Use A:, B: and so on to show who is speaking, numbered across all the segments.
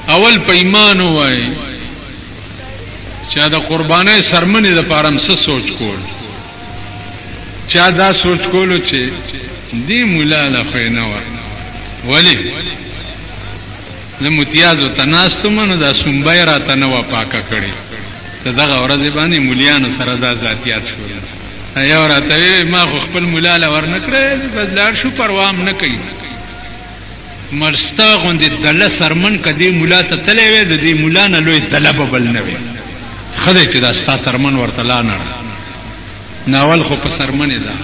A: اول په ایمان وای چا د قربانای سرمنې د پارم څه سوچ کول چا دا سوچ کولو چې دی مولا له خو نه و ولی زه متیازو تناستم نو دا سنبای را ته نه و پاکه کړي ته دغه ورځ باندې مولیانو سره دا ذاتیات شول یو راته ما خو خپل مولا له ور نه کړی بدلار شو پروام نه کوي مرستا غوندې دله سرمن کدی مولا ته تلې وې د دې مولا نه لوی دله بل نه وي خدای چې دا ستا سرمن ورته لا نه ناول خو په سرمنې ده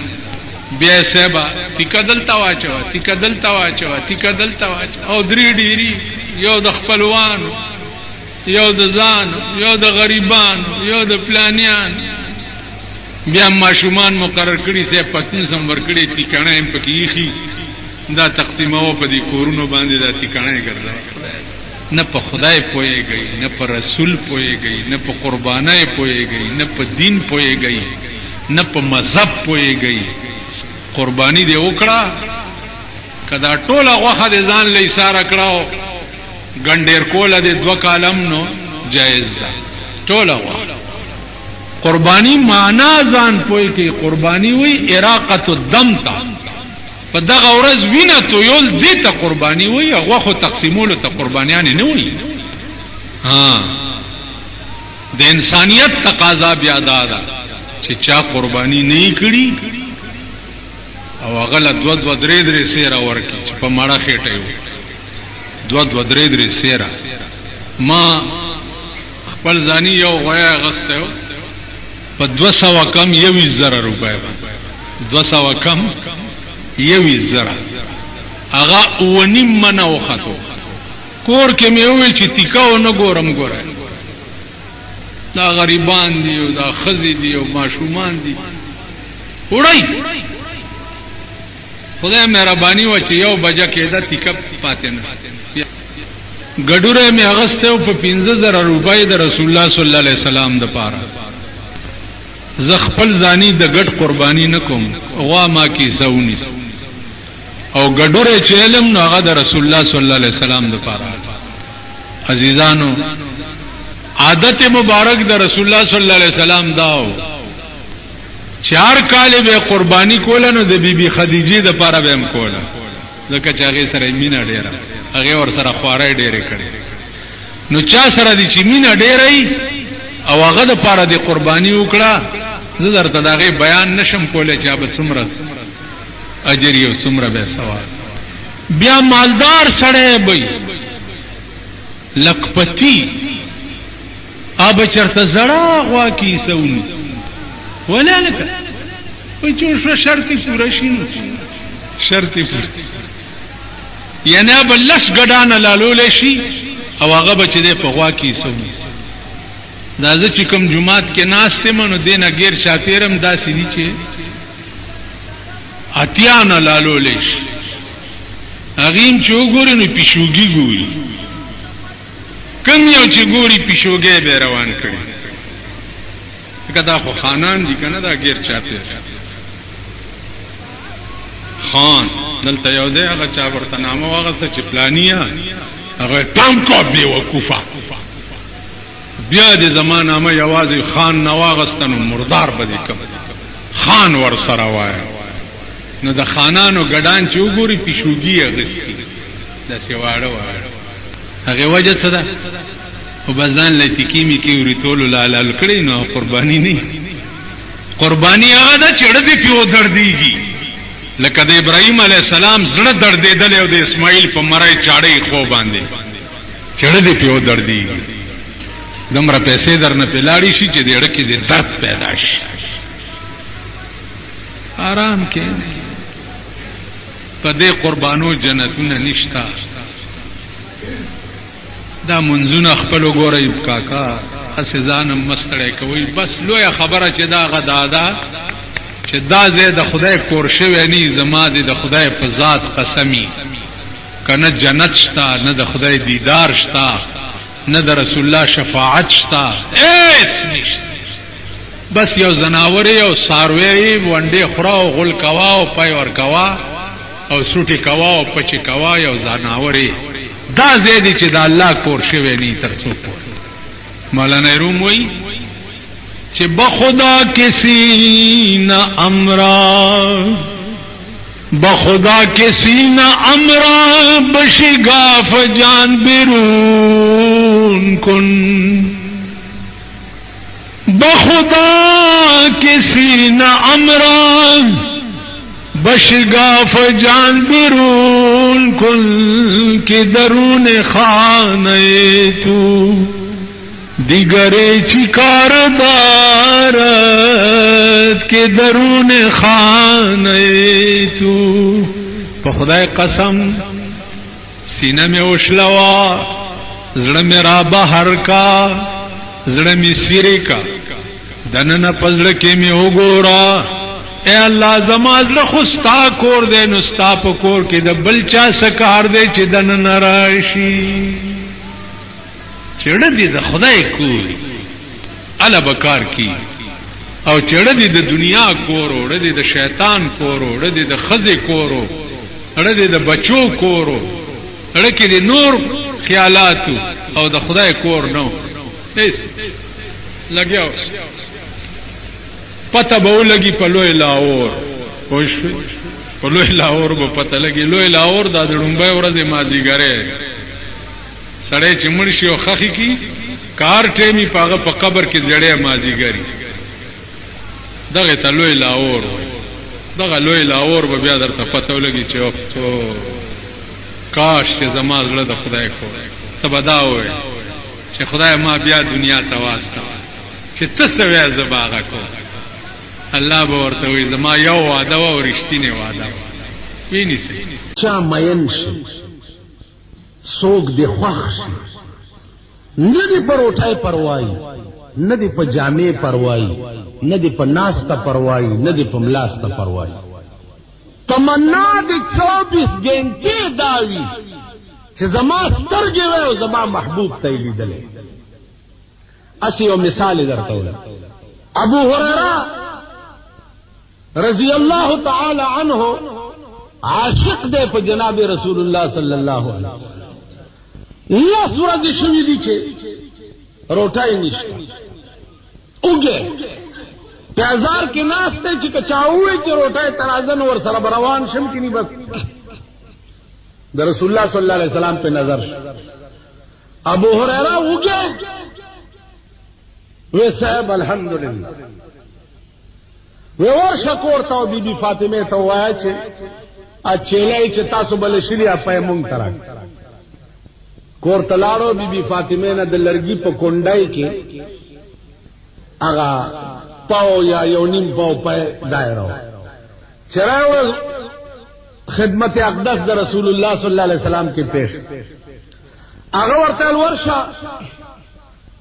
A: بیا سبا تکدل تواچو او درې ډیری یو د خپلوان یو د ځان یو د غریبان یو د پلانیان بیا ماشومان مقرر کړي سه پتن سم ور کړي ټیکانه هم پکې دا تقسیمو په دې کورونو باندې دا ټیکانه ګرځي نه په خدای پويږي نه په رسول پويږي نه په قربانای پويږي نه په دین پويږي نه په مذهب پويږي قربانی دی وکړه کدا ټوله غوخه د ځان لې ساره کړهو ګنډیر کوله د 2 کالم نو جایز ده ټوله غوخه قربانی معنا ځان پوي کې قربانی وي اراقه الدم تا په دغه ورځ وینه تو یول دې ته قربانی وي هغه خو تقسیمولو ته قربانیان نه وي د انسانیت تقاضا بیا ده چې چا قربانی نه کړي او هغه له 2-3 سیره ورکی چې په ماړه خېټه یو 2-3 سیره ما خپل ځاني یو غویا غسته په 200 کم 20000 روپے 200 کم 20000 هغه ونیم منه وخته کور کې مې وې چې تیکاو نه ګورم ګوره دا غریبان دي او دا خزي دي او ماشومان دي وړای خدای مهرباني و چې یو بجا کېده تیکا پاتې نه ګډوره مې اغسته په 15000 روپۍ د رسول الله صلی الله علیه وسلم د پاره ز خپل ځاني د ګډ قرباني نکوم وا ما کی زونی او ګډوره چې علم نو هغه د رسول الله صلی الله علیه وسلم د پاره عزیزانو عادت مبارک د رسول الله صلی الله علیه وسلم داو 4 کال به قربانی کوله نو د بیبي خدیجه د پاره به هم کوله ځکه چې هغه سره مینا ډیره هغه ور سره خوارای ډیره کړي نو چا سره دي چې مینا ډیره او هغه د پاره د قربانی وکړه زه درته دغه بیان نشم کوله چې به څومره اجر یو څومره به ثواب بیا مالدار سره وي لکپتی اب چرته زړه غوا کی سونی ولا لك وجوش شرطي پورا شینو شرطي پورا یعنی بلش ګډانه لالول شي او هغه بچ دې په غوا کې سونی دا چې کوم جمعات کې ناشته منو دینه غیر شاپیرم داسې دي چې اتیانه لالول شي اغیم چې وګورئ نو پښوګي ګوري کم یو چې ګوري پښوګي به روان کړي کدا خو خانان دي کنه دا غیر چاته خان دلته یو دی هغه چا ورته نامه واغسته چې پلانیا هغه تام کو دی وقوفه بیا د زمانه ما یوازې خان نواغستنو مردار بدی کم خان ور سره وای نو د خانانو ګډان چې وګوري پښوګي اغستی د سیواړه وای هغه وجه څه ده او بزان لتیکیمی کی ورتول لال کړي نو قربانی نه قربانی هغه د چړ دی پیو دردیږي لکه د ابراهیم علی السلام زړه دردیدل او د اسماعیل په مړای چاړې خو باندې چړ دی پیو دردیږي دمره پیسې درنه پلاړی شي چې د اړه کې درد پیدا شي آرام کې په دې قربانو جنتونه نشتا دا منځونه خپل وګورئ کاکا اسزانم مستړی کوي بس لوی خبره چې دا غدادا چې دا زه د خدای کور شوی ني زما د خدای په ذات قسمی کنه جنت شتا نه د خدای دیدار شتا نه د رسول الله شفاعت شتا ایس نشته بس یو زناور یو ساروی وندې خورا او غل کوا او پای ور کوا او سوټي کوا او پچی کوا یو زناور دا زیدی چې دا الله کور شوی نی تر څو پورې. مولانا روم وایي چې بخدا کسی نہ امرا، بخدا کسی نہ امرا بشگاف جان بیرون کن، بخدا کسی نہ امرا بشگاف جان بیرون کن کہ درون خانہ تو دیگرے چکار دارت کے درون خانہ تو. پا خدای قسم سینہ میں اوشلوا زڑ میں را بہر کا زڑ میں سیرے کا دنن پزڑ کے میں ہو گورا اے اللہ زما زړه خو ستا کور دی نو ستا په کور کې د بل چا سکار دی چې دنن راشي. چړه دې د خدای کور الا بکار کی او چړه دې د دنیا کور وړه دې د شیطان کور وړه دې د خزه کور وړه دې د بچو کور وړه کې د نور خیالات او د خدای کور نو هیڅ لګیاو پتہ به لګي په لوی لاهور خوش په لوی لاهور به پتہ لګي. لوی لاهور د ډومبای ورځې مازیګره سړی چې مړ شي او خخي کی کار ټیمی پاغه په قبر کې جړې مازیګری دغه ته لوی لاهور. دغه لوی لاهور به بیا درته پتہ لګي چې او کاش چې زما زړه د خدای کو تبدا وای چې خدای ما بیا دنیا ته واسطه چې تسوي زباغه کو. الله به ورته وي زما یو وعده او رښتینی وعده ویني سي
B: چا مین شي سوق دی خوښ شي نه دی پروټای پروايي نه دی په جامې پروايي نه دی په ناسته پروايي نه دی په ملاسته پروايي. تمنا دی 24 غنټې داوي چې زما سترګې وای او زما محبوب ته لیدلې. اسی یو مثال درته ول ابو هريره رضی اللہ تعالی عنہ عاشق دے پا جناب رسول اللہ صلی اللہ علیہ وسلم. یہ سورج شوی دی چھے روٹائی نشتی اگے پیازار کے ناستے چکا چاہوئے چھے روٹائی ترازن ور سر بروان شم کی نہیں بس در رسول اللہ صلی اللہ علیہ وسلم پہ نظر ابو ہریرہ اگے وہ صاحب الحمدللہ ویور شکور تاو بی بی فاطمه تا وایا چې اچھلای چې تاسو بل شری اپای مونږ تراک کور تلاړو بی بی فاطمه نه د لرګي په کونډای کې هغه پاو یا یو نیم پاو پای دایره چرایو خدمت اقدس د رسول الله صلی الله علیه وسلم کې پیش هغه ورته ورشه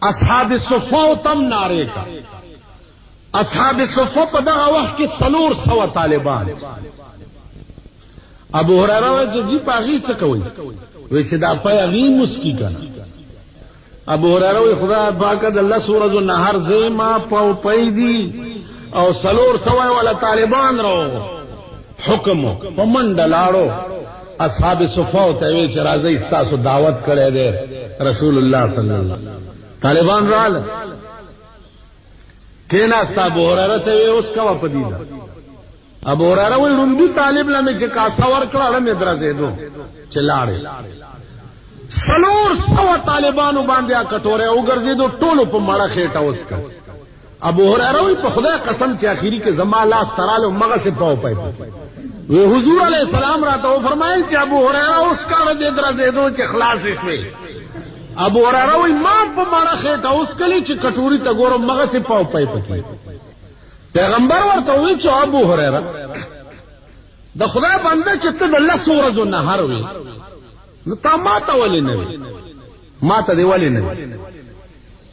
B: اصحاب الصفا تم ناره کا اصحاب صفا په دغه وخت کې 300 طالبان. ابو هريره وایي چې پاغي څه کوي وایي چې دا پاغي مسکی کنه. ابو هريره وایي خدا پاک د الله سورۃ النهر زما په پېدی او 300 ولا طالبان راو حکم په منډلاړو اصحاب صفا ته وایي چې راځي تاسو دعوت کړی دی رسول الله صلی الله علیه وسلم. طالبان رااله کینا استا ابو هريره ته اوس کا پدیدا ابو هريره وی روندي طالب لمه چې کاسا ور کړه مې درځې دو چلاړې 300 طالبانو باندې کټوره وګرځې دو ټولو په مړه خېټه اوس کا. ابو هريره وی په خدای قسم چې اخیری کې زما لاس تراله مغه سے پاو پای وی حضور علیہ السلام راته فرمایي چې ابو هريره اوس کا دې درځې دو چې خلاص شي. ابو هريره وی ما په مړه خېټه اوس کلی چې کټوري ته ګورم مغه سي پاو پای پکې. پیغمبر ورته وی چې ابو هريره د خدای بنده چې ته د الله سورۃ النهر وی نو تا ماته ولې نه وی ماته دی ولې نه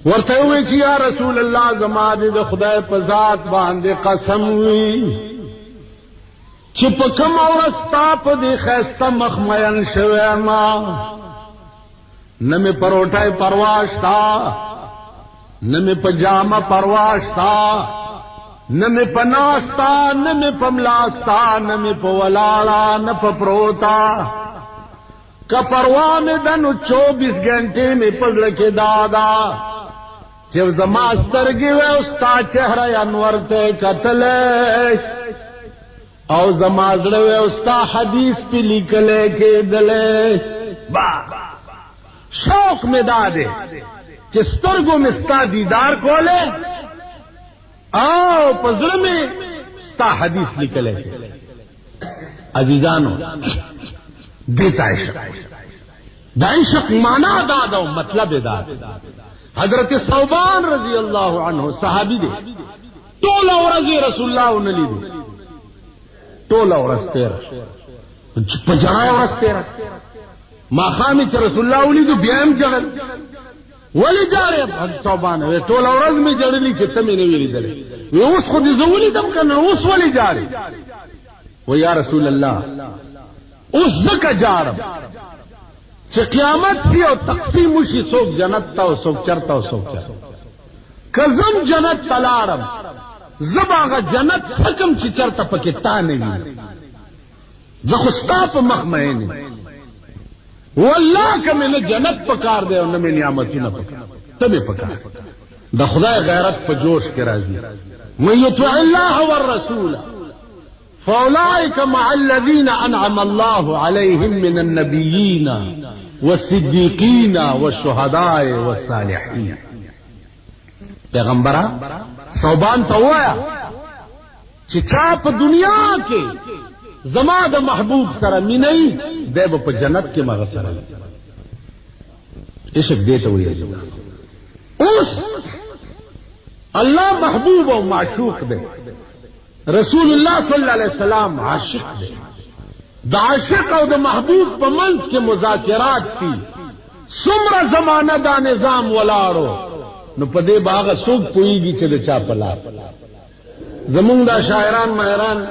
B: ورته وی چې یا رسول الله زما د خدای په ذات باندې قسم وی چې په کوم ورستا په دې خسته مخمین شوه ما نہ میں پروٹھائے پرواش تھا نہ میں پجامہ پرواش تھا نہ میں پناستا نہ میں پملاستا نہ میں پولاڑا نہ پپروتا کا پرواہ میں دنو 24 گھنٹے میں پزڑ کے دادا جب زما سترگی وے استا چہرہ انور تے قتلے او زما زڑے وے استا حدیث پی لکلے کے دلے با شوق میں دادے چسترگو میں ستا دیدار کولے او پزڑ میں ستا حدیث لکلے کے عزیزانو دیتا عشق دا عشق مانا دادا مطلب دادا حضرت ثوبان رضی اللہ عنہ صحابی دے ٹولا ورزی رسول اللہ نلی دے ٹولا ورز تیرا پجڑا ورز تیرا ماخامی چا رسول اللہ ولی دو بیام جڑل ولی جارے حضرت ثوبان ہے ٹولا ورز میں جڑلی چھتا میں نویلی دلے وی اس خودی زولی دم کرنا اس ولی جارے وہ یا رسول اللہ اس ذکا جارم چه قیامت سی او تقسیم وشي سوک جنت تا او سوک چرتا او سوک چرتا کزم جنت تلارم زباغا جنت سکم چی چرتا پکتا نوی زخستا پا مخمینی واللہ کمی نه جنت پکار دے اور نمی نعمتی نه پکار تبی پکار دا خدای غیرت پا جوش کے رازی من یطوع اللہ والرسول فأولئك مع الذين أنعم الله عليهم من النبيين والصديقين والشهداء والصالحين پیغمبرہ ثوبان تو ہوا چچا پا دنیا کے زما دا محبوب سر مینئی دے با پا جنت کے مغسر عشق دیتا ہوئی اس اللہ محبوب و معشوق دے رسول اللہ صلی اللہ علیہ وسلم عاشق دے دا عاشق او دا محبوب پا منز کے مذاکرات تھی سمر زمانہ دا نظام ولارو نو پا دے باغا سوک پوئی گی چلے چا پلا زمون دا شاعران مہران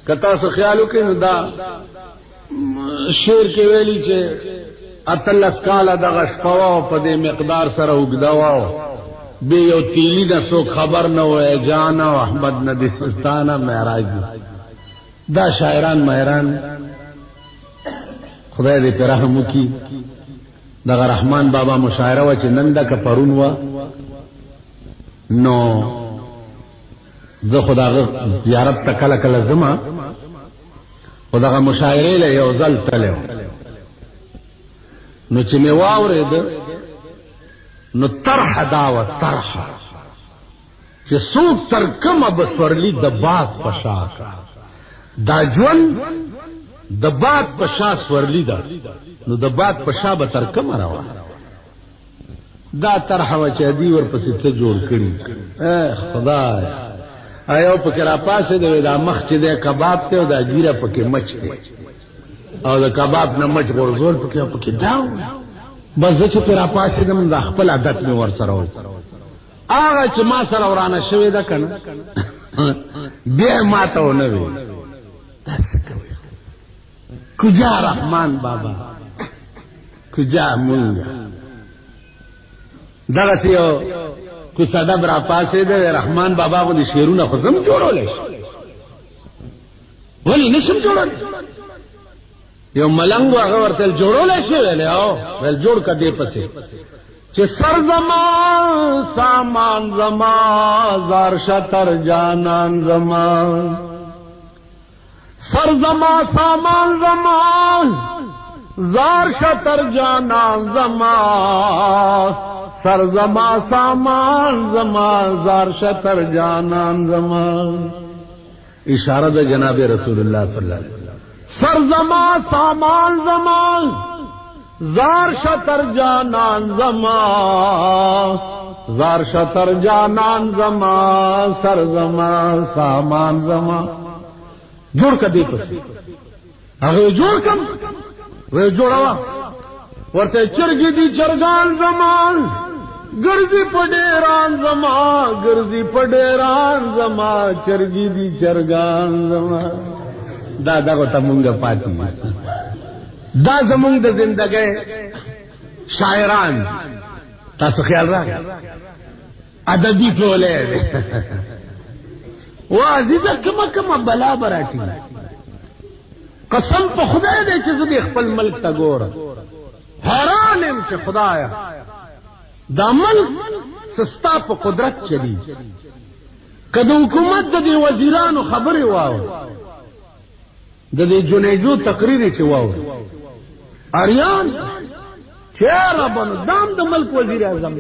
B: کتا سو خیالو کے نو دا شیر کے ویلی چے اتلس کالا دا غشپواو پا دے مقدار سر اگدواو بے یو تیلی دا سو خبر نہ ہوئے جانا احمد ندی سلطانہ معراج دا شاعران مہران خدای دے پر رحم کی دا رحمان بابا مشاعرہ و چی نندا کا پرون و نو دا خدا زیارت تا کل کل زما خدا غا مشاعرے لے یو ظل تلے نو چی میں واورے دا نو طرح داو طرح چه سوک ترکم بسورلی دبات پشاکا دا جون دبات پشا سورلی دا نو دبات پشا بترکم روا دا طرح وچه دیور پسی تا جوڑ کری خدا ایو پکر آپاسه دے دا مخ چه دے کباب تے و دا گیرہ پکی مچ تے او دا کباب نا مچ غرزول پکی داو بس چې پر اپاسې دم د خپل عادت مې ور سره و هغه چې ما سره ورانه شوې ده کنه بیا ما ته ونه وی کجا رحمان بابا کجا مونږ دغه یو کو صدب را پاسې ده رحمان بابا غو دي شیرونه خو زم جوړولې ولی نشم جوړولې یو ملنګ هغه ورته جوړولې شي ویل او ول جوړ کدی پسې چې سر زما سامان زما زار شتر جانان زما سر زما سامان زما زار شتر جانان زما سر زما سامان زما زار شتر جانان زما اشارہ د جناب رسول اللہ صلی اللہ علیہ وسلم سر زما سامان زمان زار شتر جانان زما زار شتر جانان زما سر زما سامان زما جوڑ کا دے پسی اگر جوڑ کم وہ جوڑا ورتے چرگی دی چرگان زمان گرزی پڈیران زما گرزی پڈیران زما چرگی دی چرگان زما دا دا کو تمونگا پاتی دا زمونگ دا زندگی شاعران تاسو خیال را ادبی ٹولے وہ عزیزہ کما کما بلا براتی قسم په خدای دی چې زه دې خپل ملک ته ګورم حیران یم چې خدایا دا ملک سستا په قدرت چلی که د حکومت د دې وزیرانو خبرې واو د دې جنیجو تقریر چې واو اریان چیرې بنو دام د ملک وزیر اعظم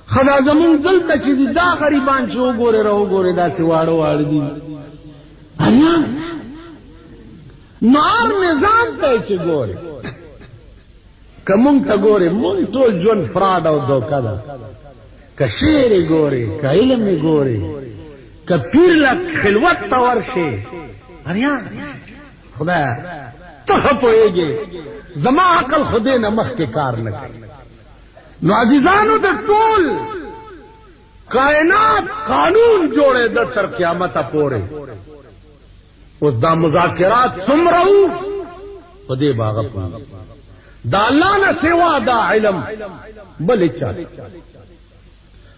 B: خدا زمون دلته چې دا غریبان چې وګوره راو ګوره دا سی واړو واړ دي اریان نار نظام ته چې ګوره کوم ته ګوره مونږ ټول ژوند فراډ او دوکا ده که شعر ګوره که علم ګوره که پیر لا خلوت ته ورشي اریان خدا ته پوهېږي زما عقل خدای نه مخکې کار نه کوي نو عزیزانو د ټول کائنات قانون جوړې د تر قیامت پورې اوس دا مذاکرات څومره وو په دې باغ په دا الله نه سوا دا علم بل چا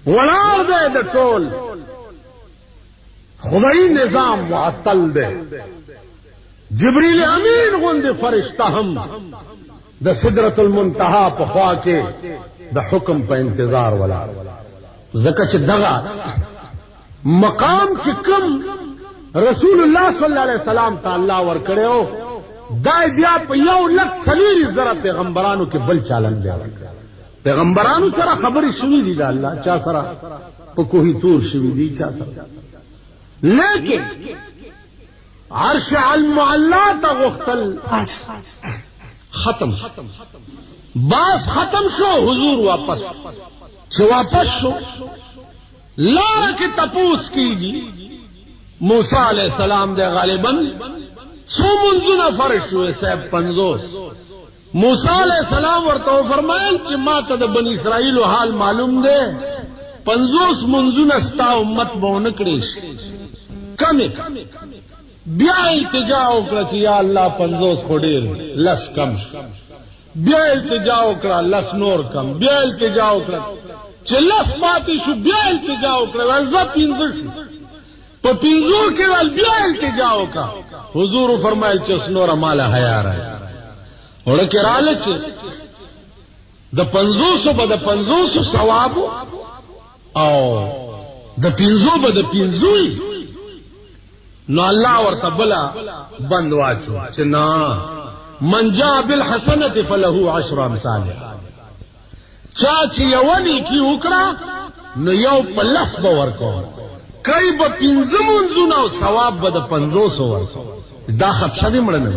B: ولاړ دی د ټول خدای نظام معطل دی جبریل امین غوندې فرشتہ هم د سدرۃ المنتہا په خوا کې د حکم په انتظار ولاړ ځکه چې دغه مقام چې کوم رسول الله صلی الله علیه وسلم ته الله ورکړو دا بیا په 1,40,000 پیغمبرانو کې بل چالن دی پیغمبرانو سره خبرې شوې دي د الله چا سره په کوهی تور شوې دي چا سره لیکن عرش المعلا ته غختل ختم باس ختم شو حضور واپس چې واپس شو لار کې تپوس کیږي موسی علیہ السلام دے غالباً سو منزونه فرش ہوئے صاحب 50 موسی علیہ السلام ورته فرمایل چې ما ته د بنی اسرائیل حال معلوم دی 50 منزونه ستا امت بونه کړی کمه بیا التجا وکړه چې یا الله 50 خډیر لس کم بیا التجا وکړه لس نور کم بیا التجا وکړه چې لس پاتې شو بیا التجا وکړه ورځ 15 په 15 کې ول بیا التجا وکړه حضور فرمایل چې اس نور مال حیا راځي ورکه رااله چې د 500 په د 500 ثواب او د 500 په د 500 نو الله ورته بلا بند واچو چې نا من جاء بالحسنه فله 10 امثالها چا چې یونی کی وکړه نو یو پلس به ورکو کای به 15 منځونه او ثواب به د 500 ورکو دا خدشه دې مړ نه